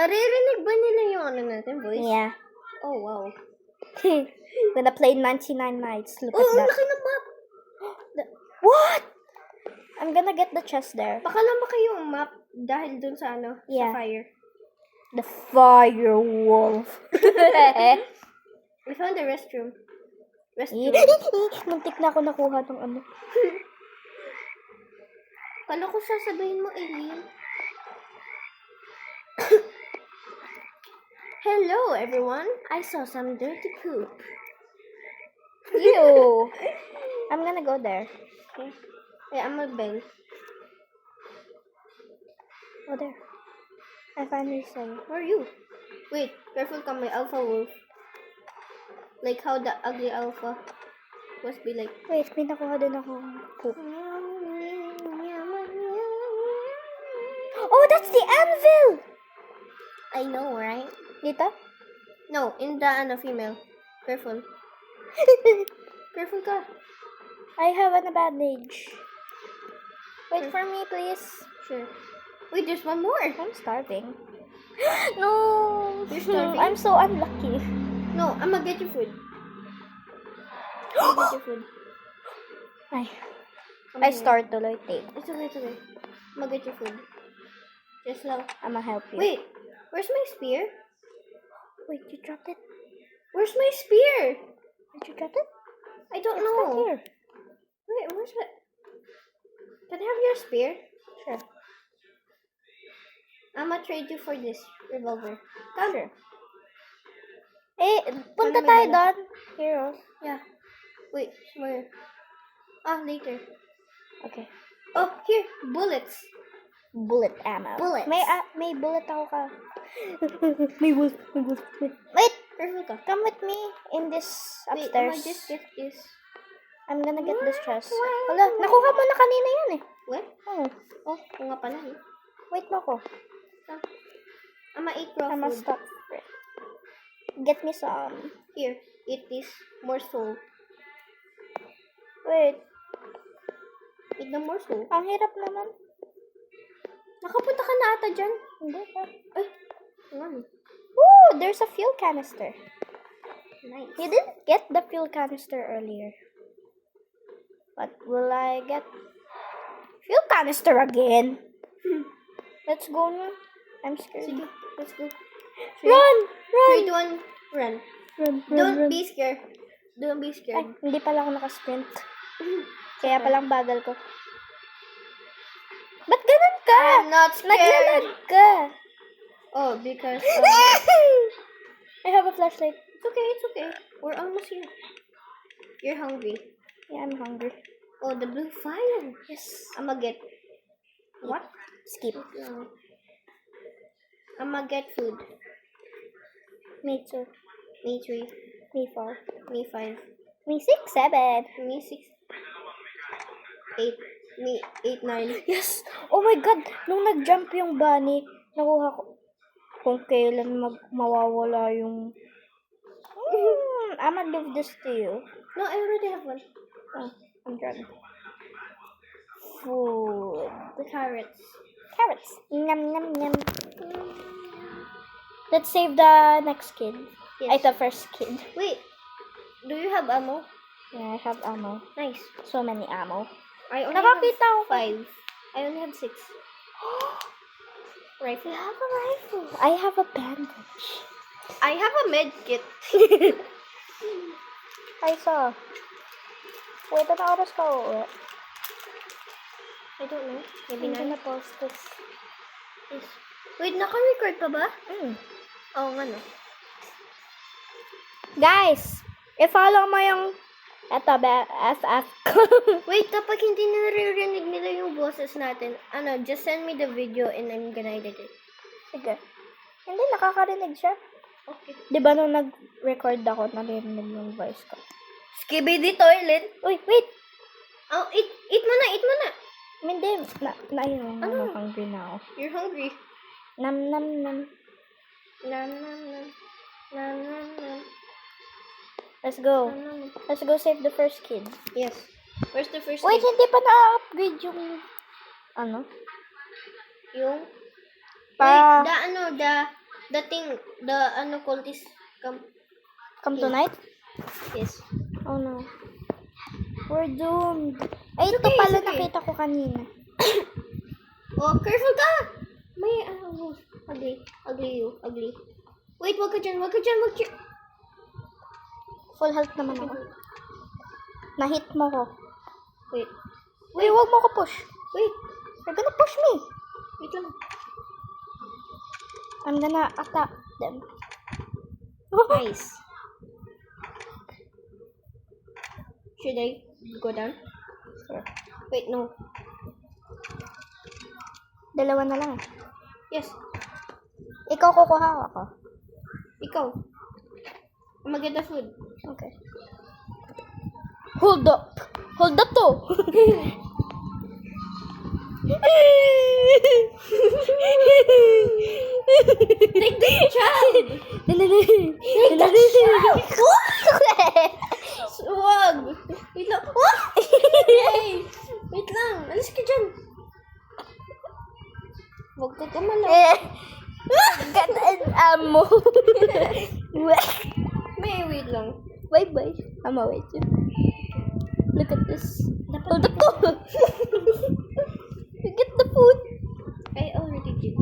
Maririnig ba nila yung ano natin, voice? Yeah. Oh, wow. Gonna play 99 Nights. Look Oh, at that. laki ng map! What? I'm gonna get the chest there. Baka lumaki yung map dahil dun sa ano, Yeah. sa fire. The fire wolf. We found the restroom. Muntik na ako nakuha ng ano. Kala ko sasabihin mo, Eileen. Hello, everyone. I saw some dirty poop. Ew. I'm gonna go there. Okay. Yeah, I'm a bell. Oh, there. I finally saw you. Where are you? Wait, careful come my alpha wolf. Like how the ugly alpha must be like. Wait, may nakuha din ako poop. Oh, that's the anvil! I know, right? Dito? No, in the female. Careful. Careful ka. I have an advantage. Wait for me, please. Sure. Wait, there's one more. I'm starving. No! You're starving? I'm so unlucky. No, I'm gonna get you food. I'm gonna get you food. I start tuloy, take. It's okay, it's okay. I'm gonna get you food. Just now. I'ma help you. Wait, where's my spear? Wait, you dropped it? Where's my spear? Did you drop it? I don't It's know. not here. Wait, where's it? Can I have your spear? Sure. I'm gonna trade you for this revolver. Come. Sure. Eh, punta Ano, may tayo dala? doon. Here, oh. Yeah. Wait, where? Ah, later. Okay. Oh, here, bullets. Bullet ammo. Bullets. May bullet ako ka. May wolf. Wait, careful ka. Come with me in this Wait, I'm upstairs. gonna just get this. I'm gonna get this chest. Wow. Wala, nakuha mo na kanina yan eh. What? Oh, Oh, kung nga pala eh. wait mo ko. I'm gonna eat raw I'm gonna food. stop. Get me some. Here, eat this morsel. Wait, Eat the morsel. ang hirap naman. Nakapunta ka na ata dyan. Hindi pa. Ay, ano? Woo! There's a fuel canister. Nice. You didn't get the fuel canister earlier. But will I get fuel canister again? Let's go now. I'm scared. Sige, let's go. Run! Run! 3, 2, 1, run. Run, Don't be scared. Don't be Ay, scared. hindi pala ako nakasprint. Kaya palang bagal ko. Ba't ganun ka? I'm not scared. Naglalag ka. Oh, because I have a flashlight. it's okay, it's okay. We're almost here. You're hungry. Yeah, I'm hungry. Oh, the blue fire. Yes. I'm gonna get what? Skip. No. I'm gonna get food. Me too. Me 3. Me 4. Me 5. Me 6, 7. Me 6. 8. Me 8, 9. Yes! Oh my God! Nung nag-jump yung bunny, nakuha ko kung kailan mawawala yung... I'm gonna give this to you. No, I already have one. Oh, I'm done. Food. The carrots. Carrots. Yum, yum, yum. Let's save the next kid. Yes. Ay, the first kid. Wait. Do you have ammo? Yeah, I have ammo. Nice. So many ammo. I only Nakakita have ko 5. I only have 6. Rifle. I have a rifle. I have a bandage. I have a med kit. I saw. Wait, ano oras ka uuwi? I don't know. Maybe I'm 9. gonna post this. Yes. Wait, naka-record pa ba? Oo nga no. Guys, i-follow mo yung eto, FF ko. Wait, kapag hindi naririnig nila yung boses natin, just send me the video and I'm gonna edit it. Sige. Hindi, nakakarinig siya. Okay. Di ba nung nag-record ako, narinig yung voice ko? Skibidi toilet. Uy, wait! Oh, eat mo na, eat mo na. Hindi, yun, Ano? hungry na ako. You're hungry. Nam, nam, nam. Nam, nam, nam. Nam, nam, nam. Let's go. Nam, nam. Let's go save the first kid. Yes. Where's the first Wait, kid? hindi pa na-upgrade yung... Ano? Yung? Pa... Wait, the thing, the ano called is come. Come tonight? Yes. Oh no. We're doomed. Ay, ito okay, pala it's okay. nakita ko kanina. Oh, careful ka! May ugly. Ugly you. Ugly. Wait, wag ka dyan. Wag ka dyan. Wag ka. Full health naman ako. Na-hit mo ko. Wait. Wait, wag mo ko push. Wait. You're gonna push me. Wait lang. I'm gonna attack them. Nice. Should I go down? Sure. Wait, no. Dalawa na lang. Yes. Ikaw kukuha ako. Ikaw. I'm gonna get the food. Okay. Hold up. Hold up to. Take the child! Take that Wag! Wait lang. Hey! Wait lang. Alis ka dyan. Wag ka kamalaw. Got an ammo. May wait lang. Bye-bye. I'm away too. Look at this. Hold up to. You get the food. I already did.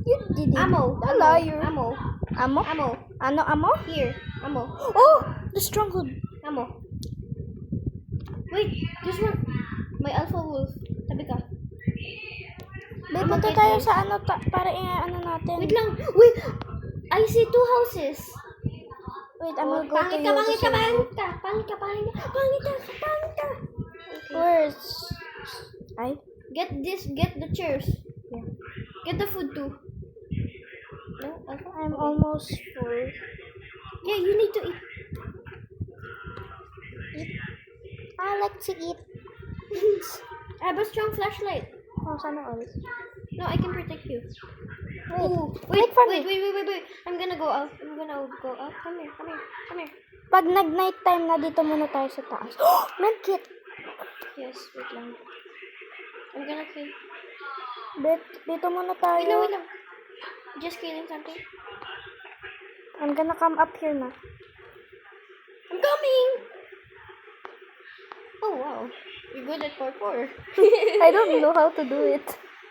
You did it. Ammo. A liar. Ammo. Ammo? Ammo. Ano ammo? Here. Ammo. Oh! The stronghold. Ammo. Wait. There's one. My alpha wolf. Tabi ka. Babe, Ammo, punta get tayo this. sa ano, para ano natin. Wait lang. Wait. I see 2 houses. Wait, I'm gonna go to Pangit you. ka, pangit ka, to save you. pangit ka. Pangit ka, pangit ka. Pangit ka, pangit ka. Okay. Where's... I? Get this. Get the chairs. Yeah. Get the food too. No, alpha? I'm almost full. Yeah, you need to eat. I like to eat. I have a strong flashlight. Oh, sana all. No, I can protect you. Wait, Ooh, wait for wait, me. wait. I'm gonna go out. I'm gonna go out. Come here, come here, come here. Pag nag-night time na, dito muna tayo sa taas. Medkit! Yes, wait lang. I'm gonna kill. Dito muna tayo. Wait lang. Just killing something. I'm gonna come up here na. I'm coming! Oh, wow. You're good at parkour. I don't know how to do it.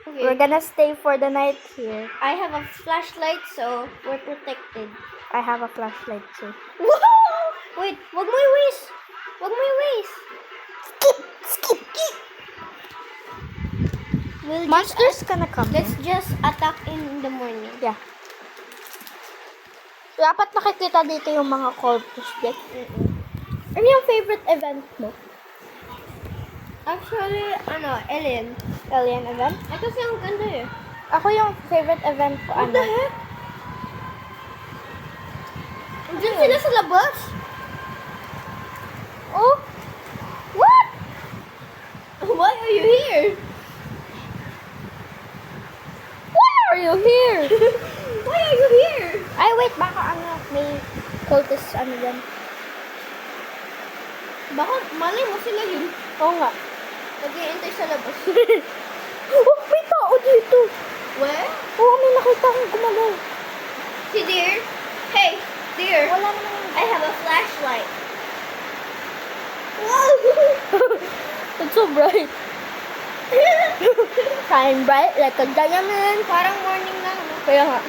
Okay. We're gonna stay for the night here. I have a flashlight, so we're protected. I have a flashlight too. Wait, wag mo i-waste. Wag mo i-waste. Skip! We'll Monsters gonna come. Let's just attack in the morning. Yeah. Dapat nakikita dito yung mga corpus deck. Ano yung favorite event mo? Actually, Alien. Alien event? Ay, kasi ang ganda eh. Ako yung favorite event ko, What the heck? Diyan sila sa labas? Oh! What? Why are you here? Why are you here? Why are you here? Ay, wait, baka may cultist dyan. Baka malay mo sila yun. Oo nga. Nag-iintay sa labas. Oh, may tao dito. Where? Oo, may nakita akong gumalaw. Si Deer? Hey, Deer. Wala naman yung... I have a flashlight. Wow! It's so bright. Shine bright like a diamond. Parang morning lang, no? Kaya nga.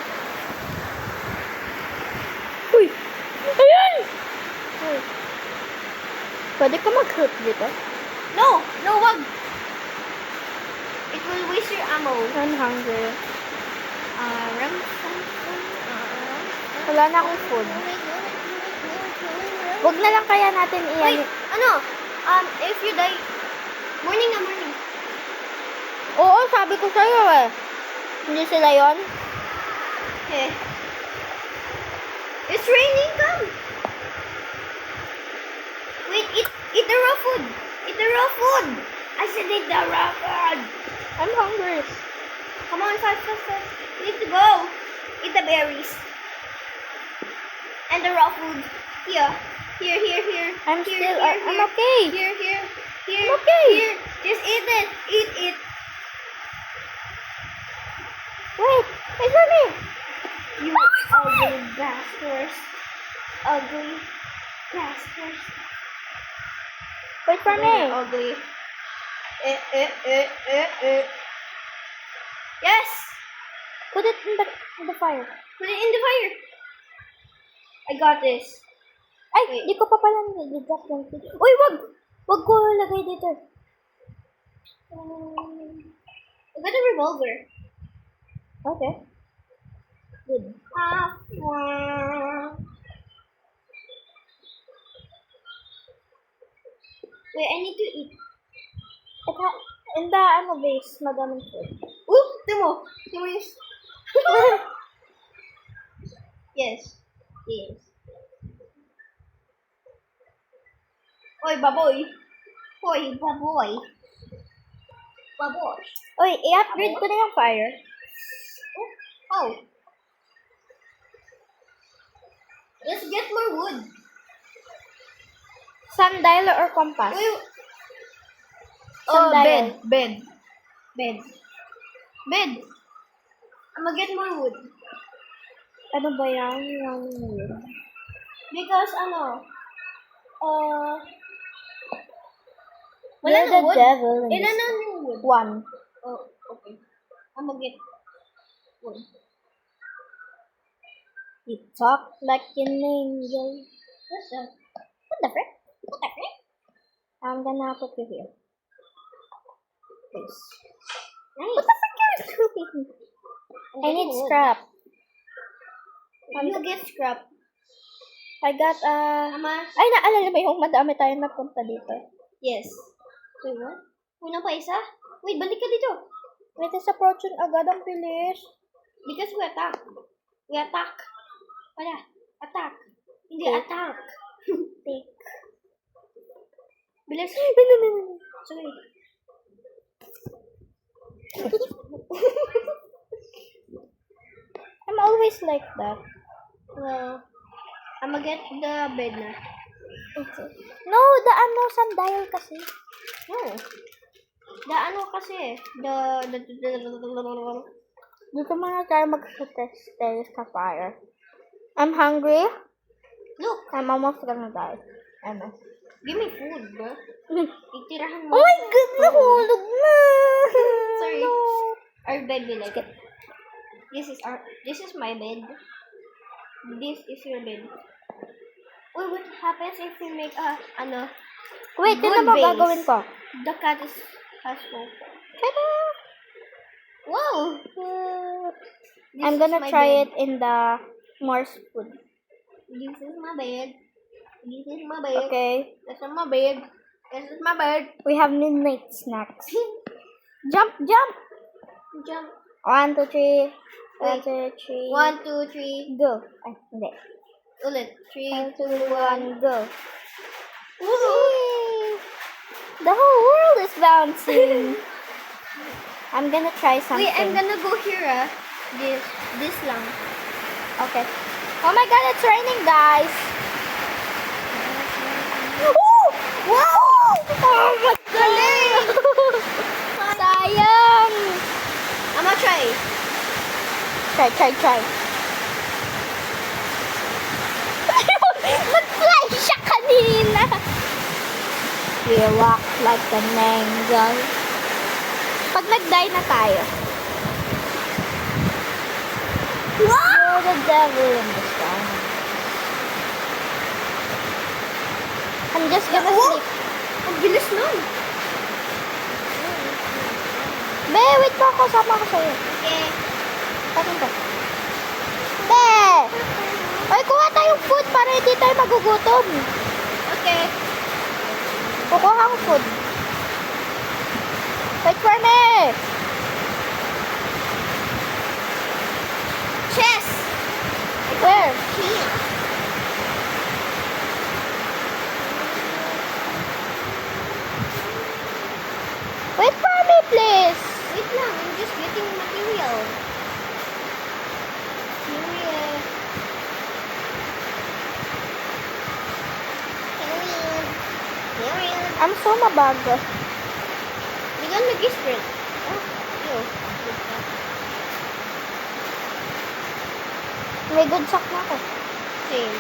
Uy! Ayan! Uy. Pwede ka mag-hurt dito? No! No, wag! It will waste your ammo. I'm hungry. Ram. Wala na akong food. Huwag na lang kaya natin Wait, iyan. if you die, morning na morning. Oo, sabi ko sa'yo eh. Hindi sila yon. Okay. It's raining, come! Wait, eat the raw food! Eat the raw food! I said eat the raw food! I'm hungry. Come on, fast. We need to go! Eat the berries. And the raw food. Here. I'm Here, still, here, I'm here. okay. Here. I'm okay. Here. Just eat it. Eat it. Wait, wait for me. You Ugly bastards. Ugly bastards. Wait for me. Ugly. Yes! Put it in the fire. Put it in the fire. I got this. Ay, Wait. di ko pa pala nag-drop yung food. Uy, wag! Wag ko lagay dito. I got a revolver. Okay. Good. Wait, I need to eat. In the base, madaming food. Ooh, Timo. Timo is... Yes. Yes. Oy, baboy. Oy, baboy. Baboy. Uy, i-upgrade ko na yung fire. Oh. Let's get more wood. Sundial or compass? Uy. Sundial. Bed. I'm gonna get more wood. Ano ba yan? Yung wood. Because, wala You're nang the wood. devil in Ilan this. na yung wood? One. Oh, okay. I'm gonna get wood. You talk like an angel. What's that? What the frick? I'm gonna put you here. Nice. What the frick are you doing? I need scrap. You get scrap. I got Ama? Ay, naalala mo yung madami tayo napunta dito. Yes. Wait, what? Una pa isa? Wait, balik ka dito. Wait, is approaching agad ang bilis. Because we attack. We attack. Wala. Attack. Hindi Okay. attack. Take. Bilis. Sorry. I'm always like that. Well, I'm gonna get the bed na. Okay. No, the sundial kasi. No. The kasi. Dito muna tayo mag-test sa fire. I'm hungry. Look. I'm almost gonna die. Ano? Give me food, bro. Itirahan mo. Oh my God! Nahulog na! Sorry. No. Our bed be like it. This is my bed. This is your bed. Wait, what happens if we make Wait, good yun na ba base? gagawin ko? The cat has woke. Tada! Wow! This I'm is gonna my try bed. it in the Morse food. This is my bed. This is my bed. Okay. This is my bed. This is my bed. We have midnight snacks. Jump! Jump! Jump. 1, 2, 3. 1, Wait. 2, 3. 1, 2, 3. Go. Ay, hindi. Ulit. 1, 3, 2, 1. 2, 1, go. Woo! Yay! The whole world is bouncing. I'm gonna try something. Wait, I'm gonna go here, This lang. Okay. Oh my God, it's raining, guys. Ooh! Wow! Oh my God! Sayang! I'm gonna try. Try. Nag-fly siya kanina. We walk like an angel. Pag nag-die na tayo. You're the devil in the sky. I'm just gonna sleep. Ang bilis nun. Be, wait mo ako. Sama ako sa'yo. Okay. Patin ka. Be! Ay, kuha tayong food para hindi tayo magugutom. Okay. Kukuha ako food. Wait for me! Chess. Where? Here. Wait for me, please! Wait lang. I'm just getting material. I'm so mabago. Bigyan mag-straight. Oh, yo. Good ka. May good sack na ako. Same.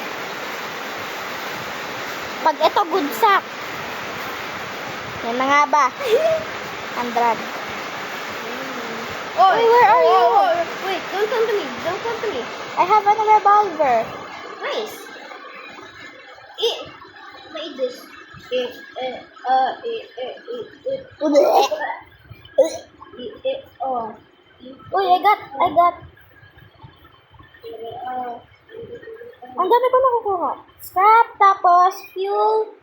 Pag ito good sack. Yan na nga ba? 100. Oh, Wait, where are you? Wait, don't come to me. Don't come to me. I have a revolver. Nice. Eat. Eat this. Oh. Uy, I got. Ang dami ko nakukuha. Scrap, tapos fuel.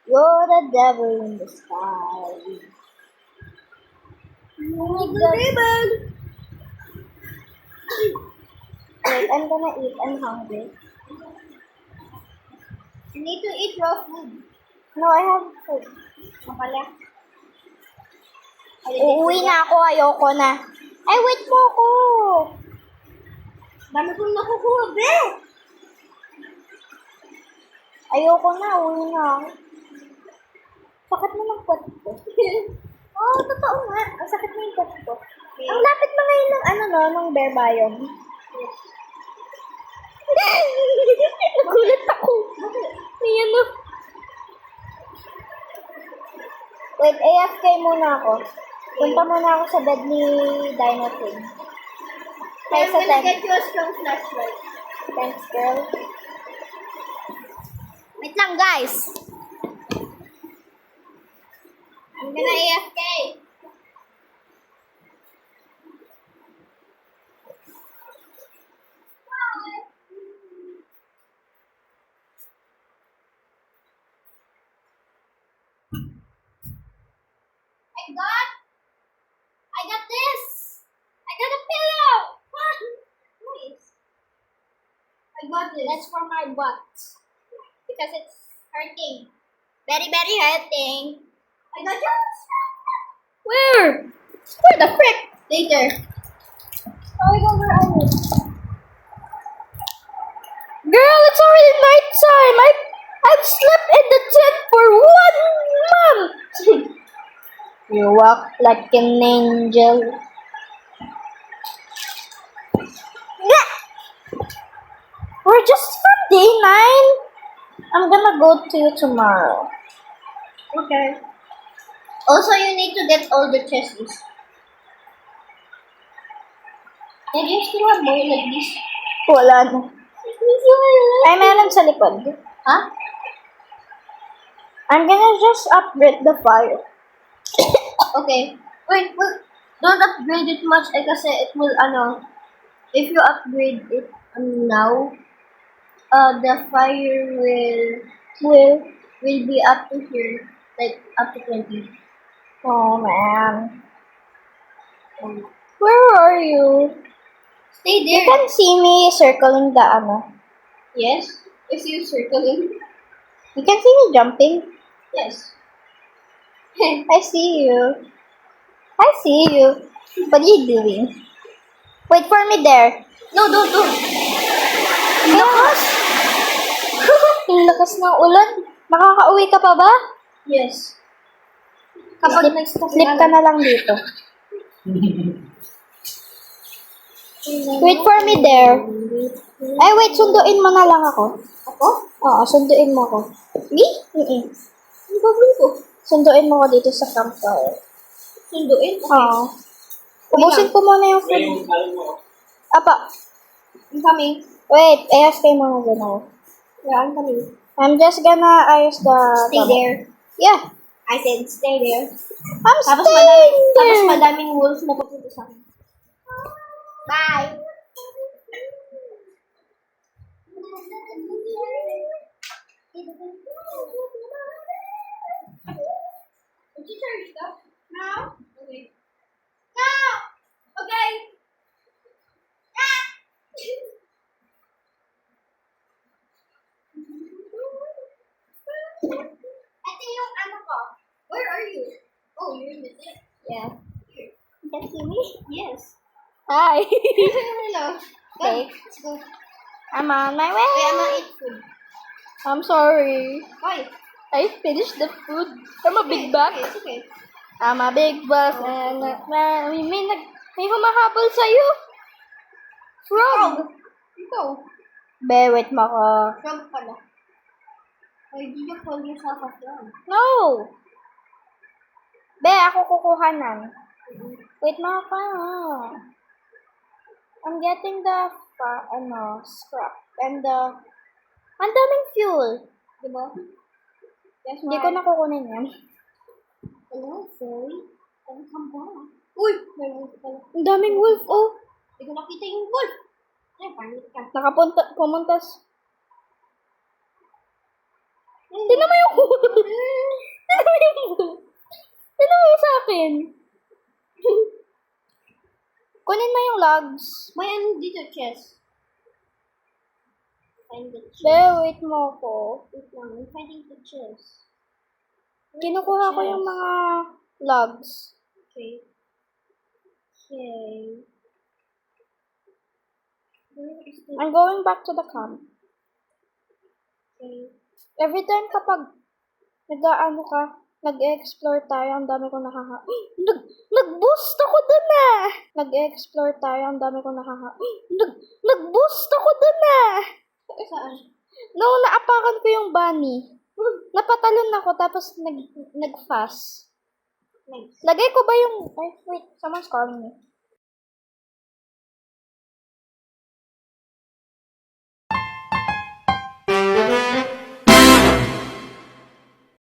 You're the devil in the sky. Oh my God. Wait, I'm gonna eat. I'm hungry. You need to eat raw food. No, I have food. Mapala. Uuwi na ako. Ayoko na. Ay, wait mo ako. Dami kong nakukuha, be. Ayoko na. Uwi na ako. Sakit mo ng pot ko. Oh, totoo nga. Ang sakit mo yung pot ko. Okay. Ang lapit mo ngayon ng ng bear biome. Nagulat ako. Ayan o. Wait, AFK muna ako. Punta muna ako sa bed ni Dino King. Hi I'm sa gonna 10. get you a strong flashlight. Thanks, girl. Wait lang, guys. I'm gonna AFK. I got this. I got a pillow. Fun. Nice. I got this. That's for my butt. because it's hurting. Very, very hurting. I got yours. Where? Where the frick? Later. Oh my God, where are you? Girl, it's already nighttime. I've slept in the tent for 1 month. You walk like an angel. Yeah. We're just from day 9. I'm gonna go to you tomorrow. Okay. Also, you need to get all the chests. And you still have more like this. Wala na. Ay, meron sa likod. Huh? I'm gonna just upgrade the fire. Okay. Wait. Don't upgrade it much kasi it will, if you upgrade it now, the fire will be up to here, like up to 20. Oh, man. Where are you? Stay You there. can see me circling the Yes. If you circling. You can see me jumping. Yes. I see you. I see you. What are you doing? Wait for me there. No, don't. Ang lakas! Ang lakas ng ulan. Makakauwi ka pa ba? Yes. Kapag nag-stop Sleep ka na lang dito. Wait for me there. Ay, wait. Sunduin mo na lang ako. Ako? Oo, sunduin mo ako. Me? Ang gagawin ko? Sunduin mo ako dito sa campfire. Sunduin? Okay. Oo. Ubusin ko muna yung food. Apa. I'm coming. Wait, AFK muna din ako. Yeah, I'm coming. I'm just gonna ayos the... Stay there. Yeah. I said stay there. I'm Tapos staying there. madaming wolves na papunta sa akin. Bye! Did you charge stuff? No? Okay. No! Okay! Ah! Ito yung ko. Where are you? Oh, you're in the tent. Yeah. Here. You can see me? Yes. Hi. Hello. Okay. Let's go. I'm on my way. Wait, I'm gonna eat food. I'm sorry. Why? I finished the food. I'm a big back. Okay, it's okay. I'm a big boss and may humahabol sa'yo. Frog! Ikaw. Be, wait mo ako. Frog pala. Why did you call yourself a frog? No! Be, ako kukuhanan. Wait mo ako. I'm getting the, scrap. And ang daming fuel. Diba? That's Hindi ko na kukunin yan. Hello, fairy. Can you come back? Uy! May wolf pala. Ang daming wolf, oh. Hindi ko nakita yung wolf. Ay, pangit ka. Pumuntas. Tignan mo yung wolf. Tignan mo yung wolf. Tignan mo yung sa akin. Kunin mo yung logs. May ano dito, chest. Find the chest. Be, wait mo ako. Wait lang, I'm finding the chest. Kinukuha ko yung mga logs. Okay. Okay. Where is the... I'm going back to the camp. Okay. Every time kapag nag-explore tayo, ang dami ko nag-boost ako dun ah! Nag-explore tayo, ang dami ko nag-boost ako dun ah! Saan? Nung naapakan ko yung bunny, napatalon ako tapos nag-fast. Nice. Lagay ko ba yung... Ay, wait, someone's calling me.